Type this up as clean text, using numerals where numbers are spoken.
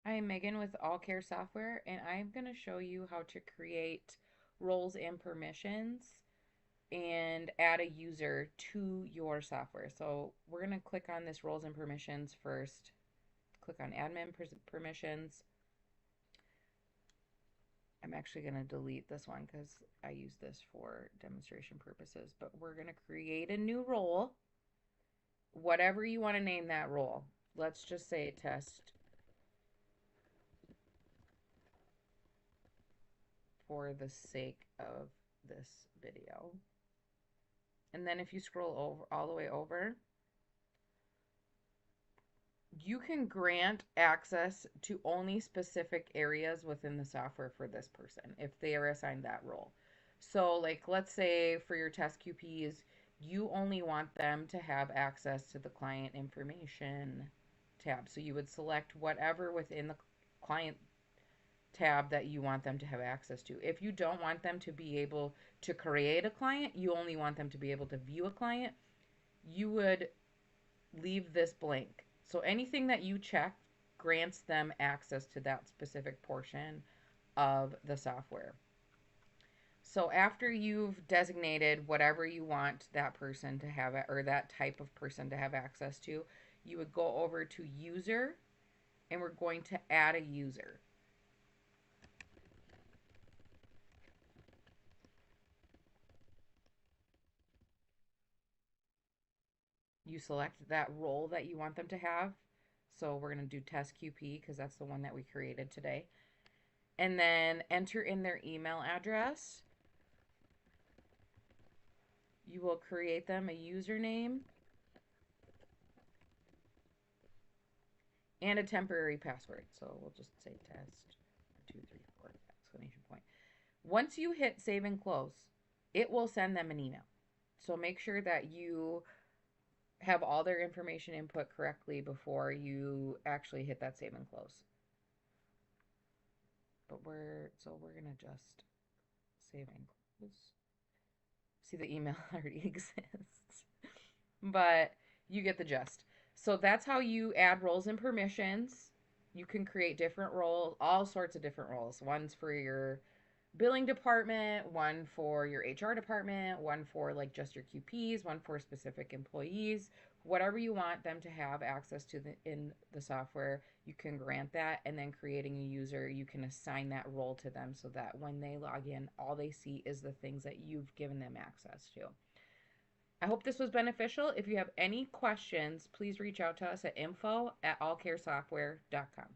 I'm Megan with All Care Software, and I'm going to show you how to create roles and permissions and add a user to your software. So we're going to click on this roles and permissions first. Click on admin permissions. I'm actually going to delete this one because I use this for demonstration purposes, but we're going to create a new role, whatever you want to name that role. Let's just say test for the sake of this video. And then if you scroll over all the way over, you can grant access to only specific areas within the software for this person if they are assigned that role. So like let's say for your test QPs, you only want them to have access to the client information tab. So you would select whatever within the client tab that you want them to have access to. If you don't want them to be able to create a client, you only want them to be able to view a client, you would leave this blank. So anything that you check grants them access to that specific portion of the software. So after you've designated whatever you want that person to have or that type of person to have access to, you would go over to user and we're going to add a user. You select that role that you want them to have. So we're going to do test QP because that's the one that we created today. And then enter in their email address. You will create them a username and a temporary password. So we'll just say test 234 exclamation point. Once you hit save and close, it will send them an email. So make sure that you have all their information input correctly before you actually hit that save and close. But we're gonna just save and close. See, the email already exists, but you get the gist. So that's how you add roles and permissions. You can create different roles, all sorts of different roles. One's for your billing department, one for your HR department, one for like just your QPs, one for specific employees. Whatever you want them to have access to in the software, you can grant that, and then creating a user, you can assign that role to them so that when they log in, all they see is the things that you've given them access to. I hope this was beneficial. If you have any questions, please reach out to us at info@allcaresoftware.com.